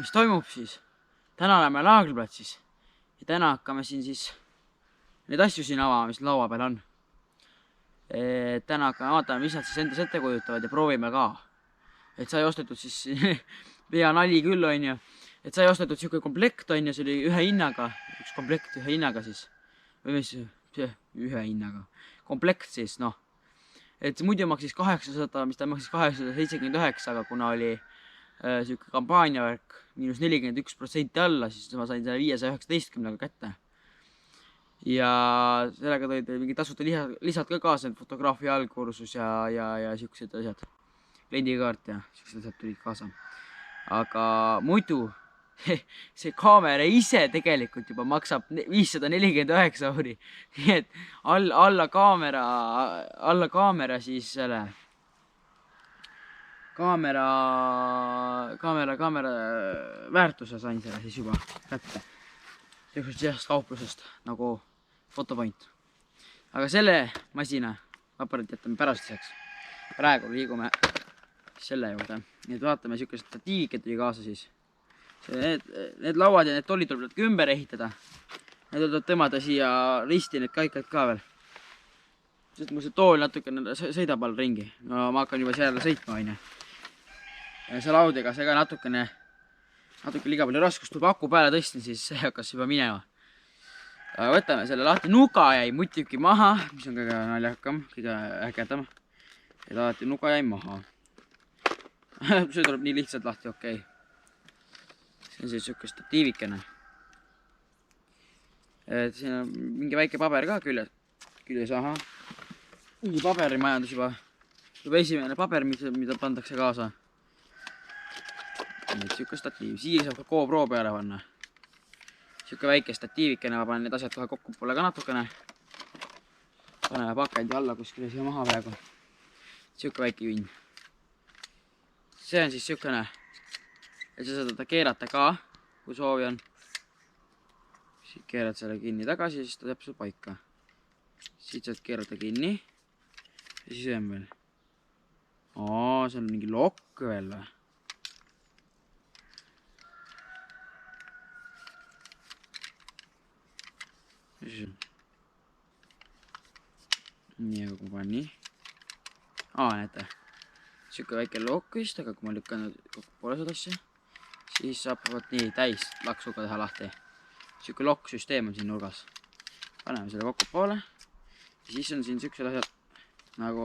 Mis toimub siis? Täna oleme laagriplatsis ja täna hakkame siin siis neid asju siin avama, mis laua peal on. Täna hakkame vaatama, mis nad siis endas ette kujutavad ja proovime ka. Et sai ostetud siis, pea nali küll on ju, et sai ostetud siuke komplekt on ju, see oli ühe hinnaga, üks komplekt ühe hinnaga siis. Või mis, ühe hinnaga. Komplekt siis, noh. Et muidu maksis 800, mis ta maksis 879, aga kuna oli siuke kampaaniavärk -41% alla, siis ma sain selle 519 kätte. Ja sellega tõid mingi tasuta lisad ka kaasa, fotograafia algkursus ja siuksed asjad. Kliendikaart ja siuksed asjad tulid kaasa. Aga muidu see kaamera ise tegelikult juba maksab 549 euri. Nii et alla kaamera siis selle kaamera väärtuse sain selle siis juba kätte. Sellisest kauplusest nagu Fotopoint. Aga selle masina aparaat jätame pärastiseks. Praegu liigume selle juurde. Nii et vaatame, siukest statiiviket tuli kaasa siis. Need lauad ja need tollid tuleb ümber ehitada. Need tuleb tõmmata siia risti, need kaikad ka veel. Sest mul see tool natukene sõidab all ringi. No ma hakkan juba seal sõitma on ju. Ja see laudega see ka natuke liiga palju raskust, kui aku peale tõstin, siis see hakkas juba minema. Aga võtame selle lahti, nuga jäi muidugi maha, mis on kõige naljakam, kõige ägedam. Et alati nuga jäi maha. See tuleb nii lihtsalt lahti, okei. See on siis siuke statiivikene. Et siin on mingi väike paber ka küljes, aha. Mingi paberimajandus juba esimene paber, mida pandakse kaasa. Nüüd siuke statiiv, siia saab ka GoPro peale panna. Siuke väike statiivikene, ma panen need asjad kohe kokku poole ka natukene. Paneme pakendi alla kuskile siia maha praegu. Siuke väike jünn. See on siis siukene, et sa saad keerata ka, kui soovi on. Siit keerad selle kinni tagasi, siis ta teeb sul paika. Siit saad keerata kinni. Ja siis on veel. See on mingi lokk veel või? Nii, aga kui ma panen nii. Näete. Siuke väike lokk vist, aga kui ma lükkan kokku poole seda asja, siis saab nii täis laksuga teha lahti. Siuke lokk-süsteem on siin nurgas. Paneme selle kokku poole. Ja siis on siin siuksed asjad nagu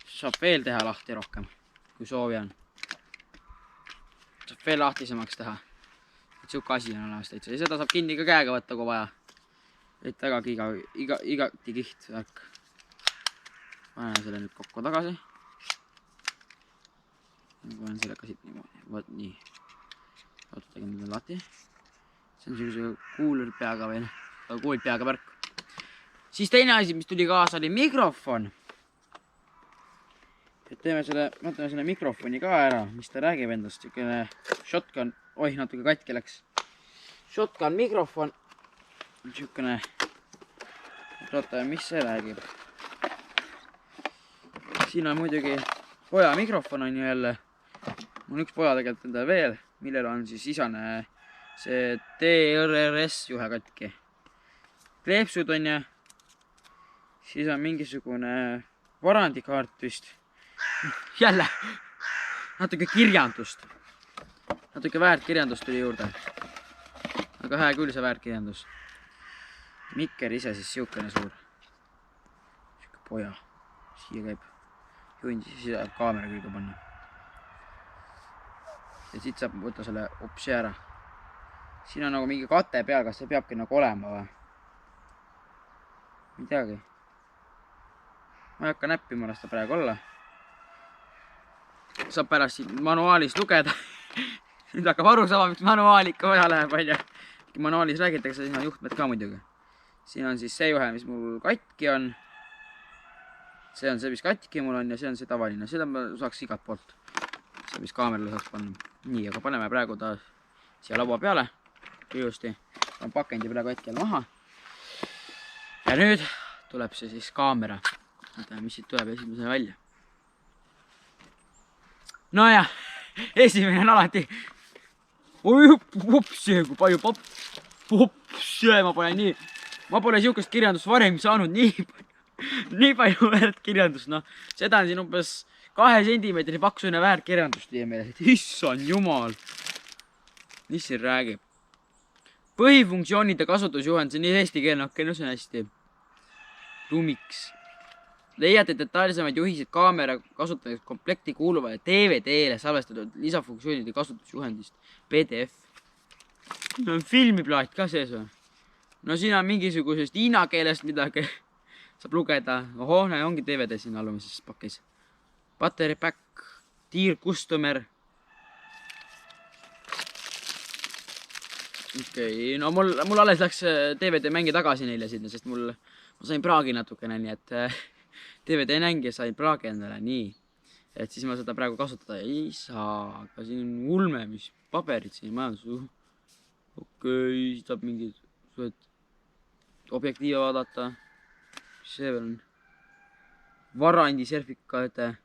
saab veel teha lahti rohkem, kui soovi on. Saab veel lahtisemaks teha. Siuke asi on olemas täitsa. Ja seda saab kinni ka käega võtta, kui vaja. Et vägagi igati kiht värk. Panen selle nüüd kokku tagasi. Panen selle ka siit niimoodi. Võt nii. Ootagem nüüd lahti. See on sellise kuulpeaga või kuulpeaga värk. Siis teine asi, mis tuli kaasa, oli mikrofon. Et teeme selle mikrofoni ka ära, mis ta räägib endast. Siukene shotgun. Natuke katki läks. Shotgun mikrofon. Siukene. Oota, mis see räägib? Siin on muidugi poja mikrofon on ju jälle. Mul on üks poja tegelikult enda veel, millel on siis isane see DRRS juhe katki. Kleepsud on ja siis on mingisugune varandikaart vist. Jälle natuke kirjandust. Natuke väärtkirjandust tuli juurde. Aga hea küll see väärtkirjandus. Mikker ise siis siukene suur. Siuke poja. Siia käib juhindi, siis saab kaamera külge panna. Ja siit saab võtta selle opsi ära. Siin on nagu mingi kate peal, kas see peabki nagu olema või? Midagi. Ma ei hakka näppima, las ta praegu olla. Saab pärast siin manuaalis lugeda. Nüüd hakkab aru saama, miks manuaal ikka vaja läheb, palju. Manuaalis räägitakse, siin on juhtmed ka muidugi. Siin on siis see juhe, mis mul katki on. See on see, mis katki mul on ja see on see tavaline. Seda ma saaks igat poolt. See, mis kaamerale saaks panna. Nii, aga paneme praegu ta siia laua peale. Ilusti. On pakendi praegu hetkel maha. Ja nüüd tuleb see siis kaamera. Mõtleme, mis siit tuleb esimese välja. No ja, esimene on alati. Upsie, kui palju upsie, ma pole siukest kirjandust varem saanud nii palju väärtkirjandust, noh. Seda on siin umbes 2 sentimeetri paksune väärtkirjandust teie meeles. Issand jumal. Mis siin räägib? Põhifunktsioonide kasutusjuhend, see on nii eesti keelne, okei, no see on hästi. Lumiks. Leiate detailsemaid juhiseid kaamera kasutamiseks komplekti kuuluvale DVD-le salvestatud lisafunktsioonide kasutusjuhendist. PDF. No on filmiplaat ka sees või? No siin on mingisugusest hiina keelest midagi saab lugeda. Oho, ongi DVD siin alumises pakis. Battery pack, tier customer. Okei, no mul alles läks DVD mängi tagasi neile sinna, sest ma sain praagi natukene, nii et DVD nängi sain praagi endale, nii. Et siis ma seda praegu kasutada ei saa, aga siin on ulme, mis paberid siin majandus. Okei, saab mingid objektiive vaadata. Mis see veel on? Varandi sertifikaate.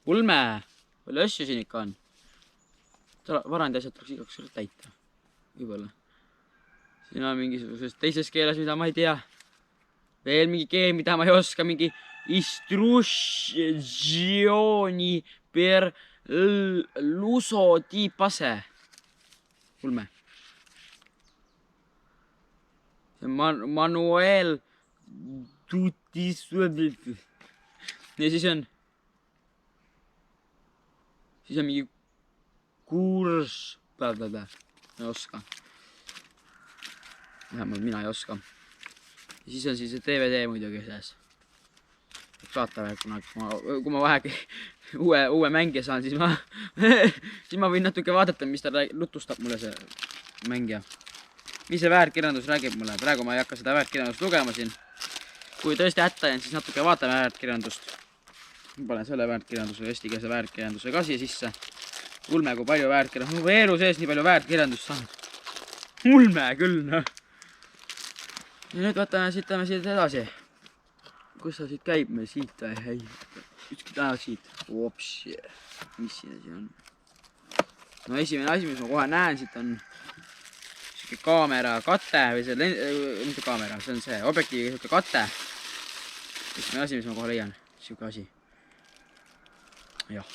Ulme, palju asju siin ikka on. Varandi asjad tuleks igaks kord täita. Võibolla. Siin on mingisugusest teises keeles, mida ma ei tea. Veel mingi keel, mida ma ei oska. Mingi istrušžioni per lusotipase. Ulme. See Manuel Tutisubel. Ja siis on mingi kurs. Ei oska. Vähemalt mina ei oska. Ja siis on siis DVD muidugi sees. Vaatame, kui ma vähegi uue mängija saan, siis ma võin natuke vaadata, mis ta lutustab mulle see mängija. Mis see väärtkirjandus räägib mulle. Praegu ma ei hakka seda väärtkirjandust lugema siin. Kui tõesti hätta jään, siis natuke vaatame väärtkirjandust. Ma panen selle väärtkirjanduse, eestikeelse väärtkirjanduse ka siia sisse. Ulme, kui palju väärtkirjandust. Mu elu sees nii palju väärtkirjandust saanud. Ulme küll, noh. Ja nüüd vaatame siit edasi. Kus ta siit käib meil siit või? Ei, ükski täna siit. Ops, mis siin asi on? No esimene asi, mis ma kohe näen, siit on siuke kaamera kate või see, mitte kaamera, see on see objektiivi siuke kate. Esimene asi, mis ma kohe leian, siuke asi. Jah.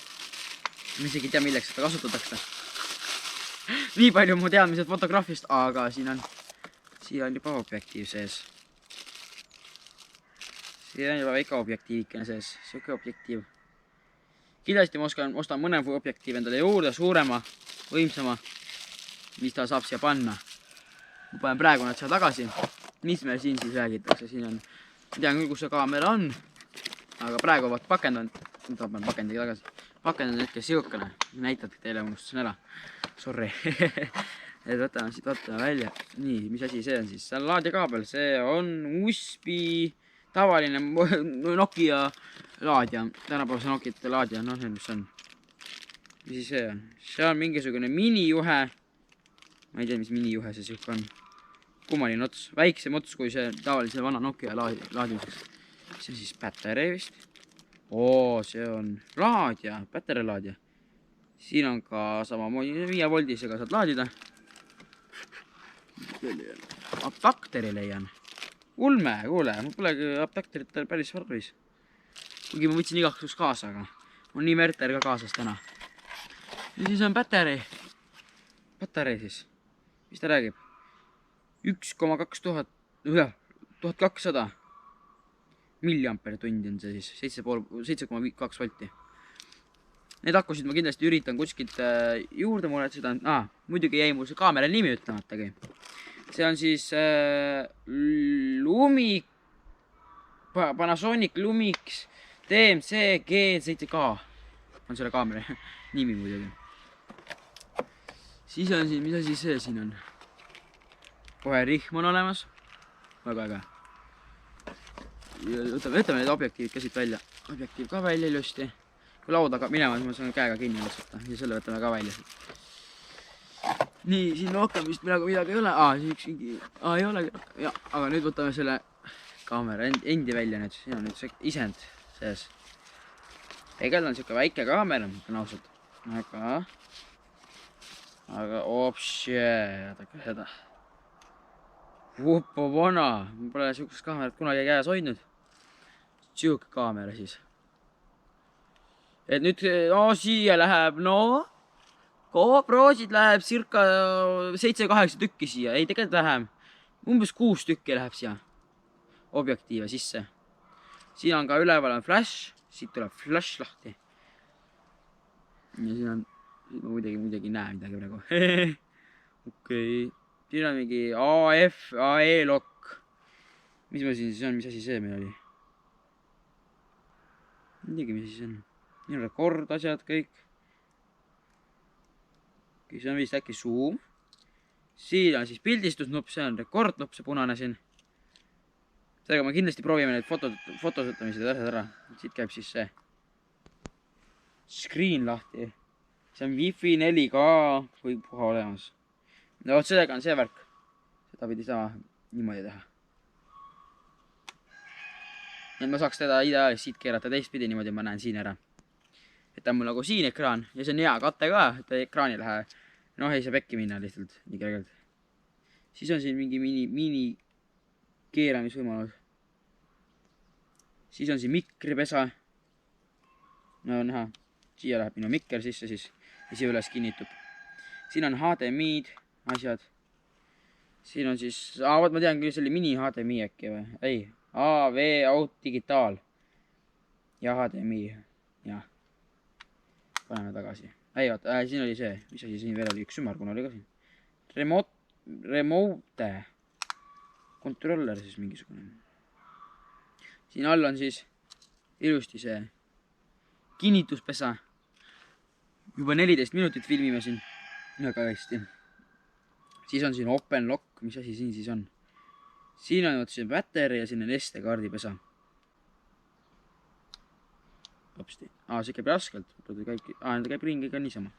Ma isegi ei tea, milleks seda kasutatakse. Nii palju mu teadmised fotograafist, aga siin on juba objektiiv sees. Siin on juba väike objektiivikene sees, siuke objektiiv. Kindlasti ma ostan mõne objektiiv endale juurde, suurema, võimsama, mis ta saab siia panna. Ma panen praegu nad siia tagasi. Mis meil siin siis räägitakse? Siin on, ma tean küll, kus see kaamera on, aga praegu vaat pakend on, ma panen pakendiga tagasi. Pakend on hetke siukene, näitatke teile, unustasin ära. Sorry. Et võtame siit välja. Nii, mis asi see on siis? See on laadikaabel, see on USB tavaline Nokia laadija. Tänapäevase Nokia laadija, noh need mis on. Mis siis see on? See on mingisugune minijuhe. Ma ei tea, mis minijuhe see siuke on. Kummaline ots, väiksem ots kui see tavalise vana Nokia laadimiseks. See on siis pätere vist. Oo, see on laadija, pätere laadija. Siin on ka samamoodi 5 voldisega saad laadida. Adapteri leian. Ulme, kuule, mul polegi adapterit päris varvis. Kuigi ma võtsin igaks juhuks kaasa, aga on nii Merter ka kaasas täna. Ja siis on päteri. Päteri siis. Mis ta räägib? 1,2 tuhat, 1200. milliampere tundi on see siis, 7,2 volti. Need akusid ma kindlasti üritan kuskilt juurde muretseda. Muidugi jäi mul see kaamera nimi ütlematagi. See on siis Panasonic Lumix DMC G7K on selle kaamera nimi muidugi. Siis on siin, mis asi see siin on? Kohe rihm on olemas. Väga äge. Võtame need objektiivid ka siit välja. Objektiiv ka välja ilusti. Kui lauda hakkab minema, siis ma saan käega kinni võtta. Ja selle võtame ka välja siit. Nii, siin rohkem vist midagi ei ole. Ei olegi. Ja, aga nüüd võtame selle kaamera endi välja nüüd. Siin on nüüd see isend sees. Tegelikult on siuke väike kaamera, ma ütlen ausalt. Aga vaadake seda. Vupo vana. Ma pole siukest kaamerat kunagi käes hoidnud. Siuke kaamera siis. Et nüüd, siia läheb, GoProsid läheb circa 7-8 tükki siia. Ei, tegelikult vähem. Umbes 6 tükki läheb siia objektiive sisse. Siin on ka üleval on flash. Siit tuleb flash lahti. Ja siin on, ma muidugi näe midagi praegu. Okei. Siin on mingi AE lock. Mis ma siin siis on, mis asi see meil oli? Midagi, mis siis on. Siin on rekord asjad kõik. See on vist äkki zoom. Siin on siis pildistusnupp, see on rekordnupp, see punane siin. Sellega me kindlasti proovime need fotosõttamised ja asjad ära. Siit käib siis see screen lahti. See on Wi-Fi 4K või puha olemas. No sellega on see värk. Seda pidi sama niimoodi teha. Et ma saaks teda ideaalis siit keerata teistpidi niimoodi, ma näen siin ära. Et on mul nagu siin ekraan ja see on hea katte ka, et ekraani ei lähe. Ei saa pekki minna lihtsalt nii kergelt. Siis on siin mingi mini keeramisvõimalus. Siis on siin mikripesa. No näha, siia läheb minu mikker sisse siis ja siia üles kinnitub. Siin on HDMI-d, asjad. Siin on siis, ma tean küll, see oli mini HDMI äkki või? Ei, AV Out Digitaal ja HDMI, jah. Paneme tagasi. Ei, vaata, siin oli see, mis asi siin veel oli, üks ümmargune oli ka siin. Remote controller siis mingisugune. Siin all on siis ilusti see kinnituspesa. Juba 14 minutit filmime siin. Väga hästi. Siis on siin open lock, mis asi siin siis on. Siin on siin battery ja siin on SD-kaardi pesa. Hopsti. See käib raskelt. Ta käib ringi ka niisama.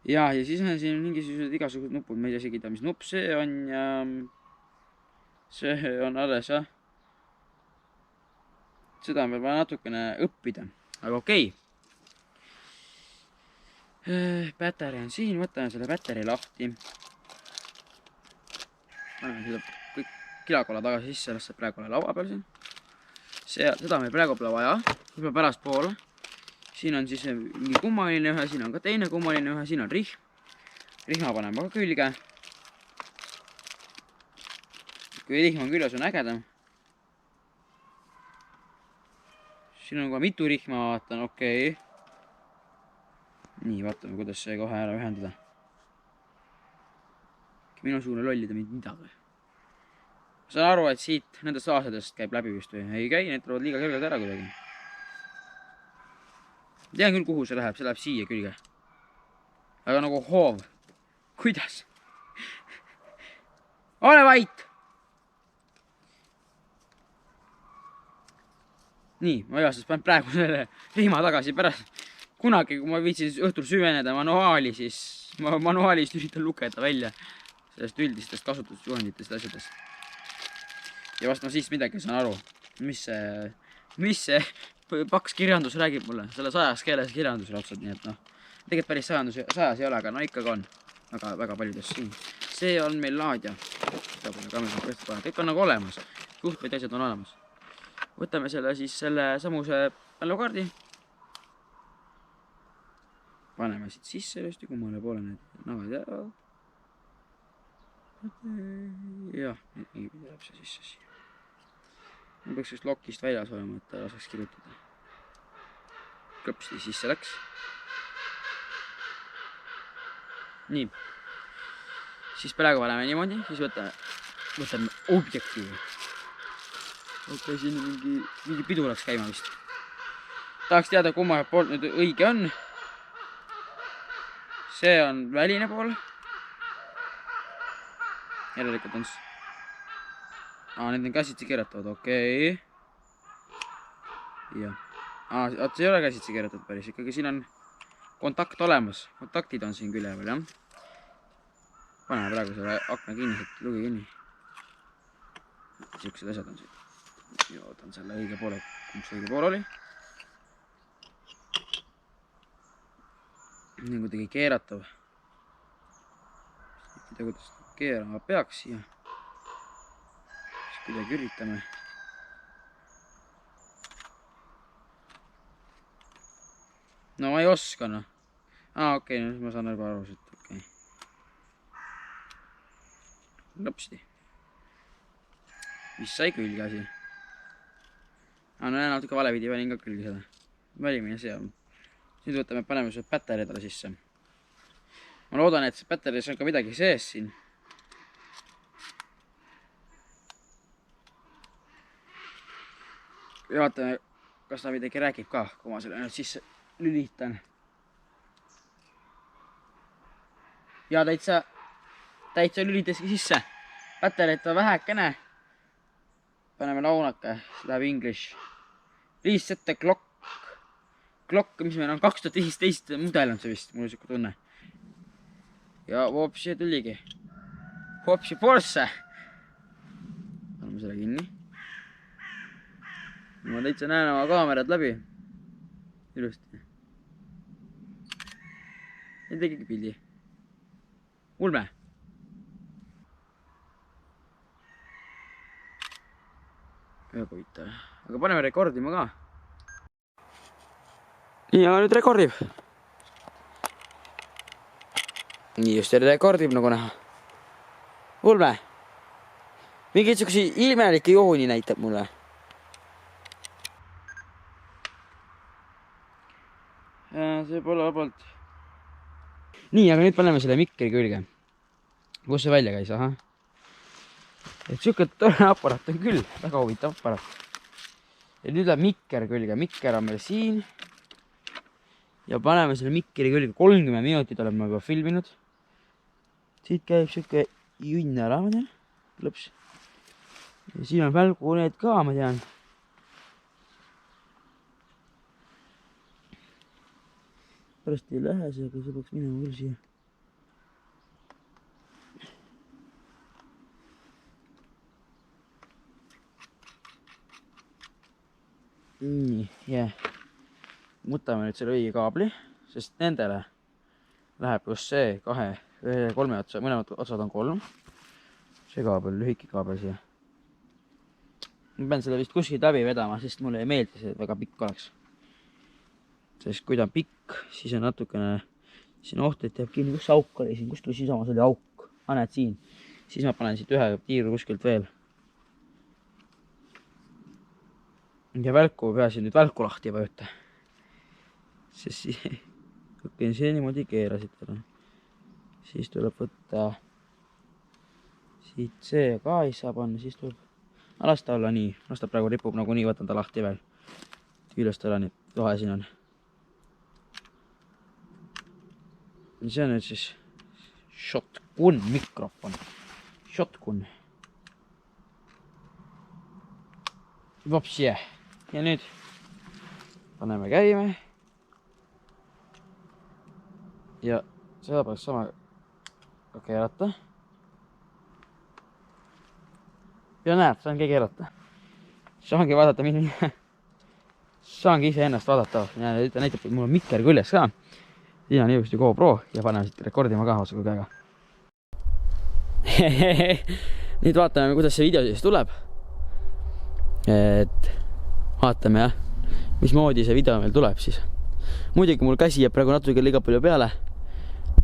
Ja siis on siin mingisugused igasugused nupud. Ma ei tea isegi, mis nupp see on ja see on alles, jah. Seda on vaja natukene õppida. Aga okei. Battery on siin. Võtame selle battery lahti. Paneme seda kõik kilakolla tagasi sisse, las see praegu ole laua peal siin. Seda meil praegu pole vaja, juba pärast poole. Siin on siis mingi kummaline ühe, siin on ka teine kummaline ühe, siin on rihm. Rihma paneme ka külge. Kui rihm on küljes, on ägedam. Siin on ka mitu rihma, vaatan, okei. Nii, vaatame, kuidas see kohe ära ühendada. Minu suune lollida mind midagi. Ma saan aru, et siit nendest aasadest käib läbi vist või? Ei käi, need tulevad liiga kergelt ära kuidagi. Tean küll, kuhu see läheb siia külge. Aga nagu hoov. Kuidas? Ole vait! Nii, ma igast panen praegu selle rihma tagasi pärast. Kunagi, kui ma viitsin õhtul süveneda manuaali, siis ma manuaalist üritan lugeda välja sellest üldistest kasutusjuhenditest ja asjadest. Ja vast ma siis midagi saan aru, mis see paks kirjandus räägib mulle. Selle 100 keeles kirjandus raudselt, nii et noh. Tegelikult päris 100 ei ole, aga no ikkagi on. Väga paljudes siin. See on meil laadja. Kõik on nagu olemas. Juhtmeid asjad on olemas. Võtame selle siis selle samuse mälukaardi. Paneme siit sisse just, kummale poole need navad ära. Jah, nii läheb see sisse siia. peaks just lokist väljas olema, et ta laseks kirjutada. Klõpsti sisse läks. Nii. Siis praegu paneme niimoodi, siis võtame objektiivi. Okei, siin mingi pidu läks käima vist. Tahaks teada, kumma poolt nüüd õige on. See on väline pool. Järelikult on... need on käsitsi keeratavad, okei. Jah. See ei ole käsitsi keeratud päris, ikkagi siin on kontakt olemas. Kontaktid on siin külje veel, jah. Paneme praegu selle akna kinni, lugi kinni. Siuksed asjad on siin. Joodan selle õige poole, kumb see õige pool oli. Nii kuidagi keeratav. Ei tea, kuidas keerama peaks siia. Siis kuidagi üritame. No ma ei oska, noh. Okei, ma saan juba aru, et okei. Lõpsti. Mis sai külge asi? No näen natuke valepidi valin ka külge seda. Valimine see on. Nüüd võtame, paneme selle päteri talle sisse. Ma loodan, et see päteris on ka midagi sees siin. Ja vaatame, kas ta midagi räägib ka, kui ma selle nüüd sisse lülitan. Ja täitsa lülitaski sisse. Päterit on vähekene. Paneme launake, see läheb English. Please set the clock, mis meil on 2015 mudel on see vist, mul on siuke tunne. Ja hoopsi tuligi. Hoopsi Porsche. Paneme selle kinni. Ma täitsa näen oma kaamerad läbi. Ilusti. Ja tegigi pildi. Ulme. Väga huvitav. Aga paneme rekordima ka. Nii, aga nüüd rekordib. Nii just rekordib nagu näha. Ulme. Mingeid sihukesi ilmelikke jooni näitab mulle. See pole vabalt. Nii, aga nüüd paneme selle mikri külge. Kus see välja käis, aha. Et siuke tore aparaat on küll. Väga huvitav aparaat. Ja nüüd läheb mikker külge. Mikker on meil siin. Ja paneme selle mikri külge. 30 minutit oleme juba filminud. Siit käib siuke junn ära, ma tean. Lõps. Ja siin on välgu need ka, ma tean. Pärast ei lähe see, aga see peaks minema küll siia. Nii, jah. Mutame nüüd selle õige kaabli, sest nendele läheb just see kolme otsa, mõlemad otsad on 3. See kaabel, lühike kaabel siia. Ma pean selle vist kuskilt läbi vedama, sest mulle ei meeldi see, et väga pikk oleks. Sest kui ta on pikk, siis on natukene, siin oht, et jääb kinni, kus auk oli siin, kust tuli siisamas oli auk. Näed siin, siis ma panen siit ühe tiiru kuskilt veel. Ja välku peaasi nüüd välku lahti juba võtta. Sest see niimoodi keerasid ära. Siis tuleb võtta siit see ka ei saa panna, siis tuleb las ta olla nii. Las ta praegu ripub nagu nii, võtan ta lahti veel. Küljest ära, nii vahe siin on. See on nüüd siis shotgun mikrofon. Shotgun. Vopsi. Ja nüüd paneme käime. Ja seda peaks sama keerata. Ja näed, saangi keerata. Saangi vaadata mingi. Saangi ise ennast vaadata. Ja ta näitab, et mul on mikker küljes ka. Siin on ilusti GoPro ja paneme siit rekordima ka osaga käega. Nüüd vaatame, kuidas see video siis tuleb. Et vaatame jah, mismoodi see video meil tuleb siis. Muidugi mul käsi jääb praegu natuke liiga palju peale.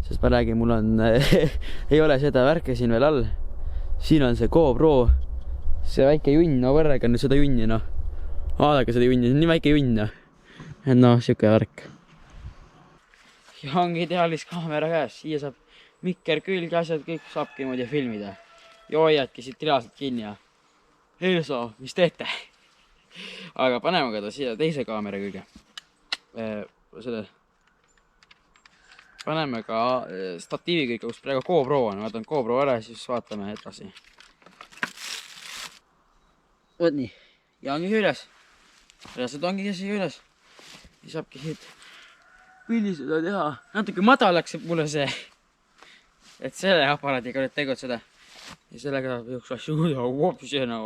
Sest ma räägin, mul on ei ole seda värke siin veel all. Siin on see GoPro. see väike junn, no võrrega nüüd seda junni, noh. Vaadake seda junni, see on nii väike junn, noh. Et noh, siuke värk. Ja ongi ideaalis kaamera käes, siia saab mikker külge, asjad kõik saabki niimoodi filmida. Ja hoiadki siit reaalselt kinni ja Eeso, mis teete? Aga paneme ka ta siia teise kaamera külge. Paneme ka statiivi külge, kus praegu GoPro on. Vaatan GoPro ära, siis vaatame edasi. Võt nii. Ja ongi üles. Reaalselt ongi siia üles. Ja saabki siit pildistada teha. Natuke madalaks mulle see. Et selle aparaadiga nüüd tegutseda. Ja sellega üks asju vopsjena,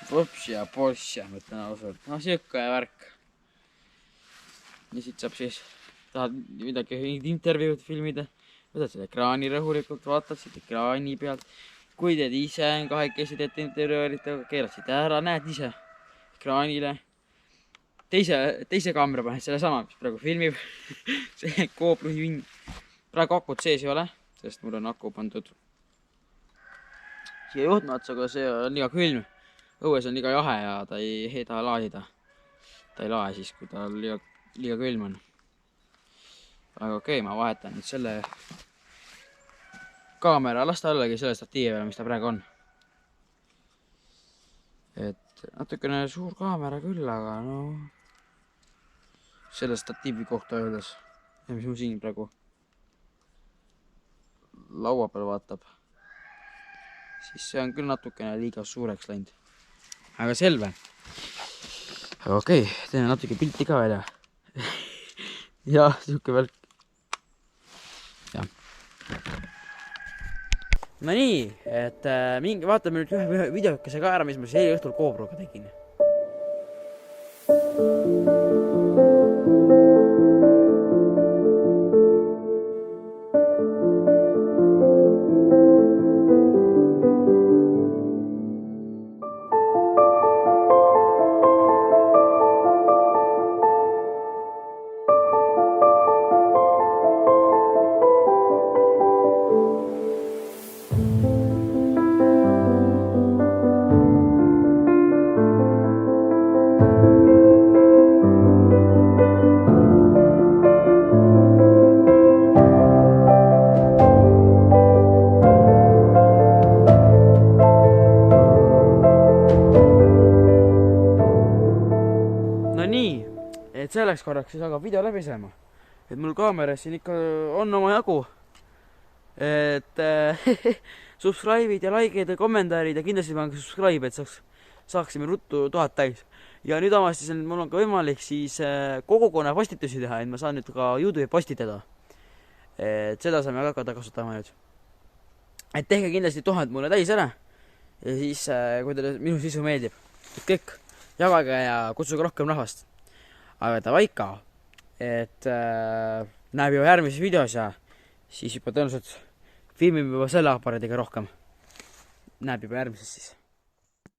mõtlen ausalt. No siuke värk. Ja siit saab siis, tahad midagi intervjuud filmida, võtad selle ekraani rõhulikult, vaatad siit ekraani pealt. Kui teed ise kahekesi teed intervjuurid, keerad siit ära, näed ise ekraanile. Teise kaamera paned selle sama, mis praegu filmib. See GoPro junn. Praegu akut sees ei ole, sest mul on aku pandud siia juhtme otsa, aga see on liiga külm. Õues on liiga jahe ja ta ei taha laadida. Ta ei lae siis, kui ta liiga külm on. Aga okei, ma vahetan nüüd selle kaamera, las ta ollegi selle statiivi peale, mis ta praegu on. Et natukene suur kaamera küll, aga no selle statiivi kohta öeldes, mis mul siin praegu laua peal vaatab, siis see on küll natukene liiga suureks läinud. Aga selve. Aga okei, teeme natuke pilti ka välja. Ja, siuke värk. Ja. No nii, et vaatame nüüd ühe videokese ka ära, mis ma siis eile õhtul GoProga tegin. Et selleks korraks siis aga video läbi saama. Et mul kaameras siin ikka on oma jagu. Et subscribe'id ja like'id ja kommentaarid ja kindlasti panen ka subscribe, et saaksime ruttu 1000 täis. Ja nüüd avastasin, et mul on ka võimalik siis kogukonna postitusi teha, et ma saan nüüd ka YouTube'i postitada. Et seda saame ka hakata kasutama nüüd. Et tehke kindlasti 1000 mulle täis ära. Ja siis, kui teile minu sisu meeldib, et kõik jagage ja kutsuge rohkem rahvast. Aga ta vaika, et näeb juba järgmises videos ja siis juba tõenäoliselt filmime juba selle aparaadiga rohkem. Näeb juba järgmises siis.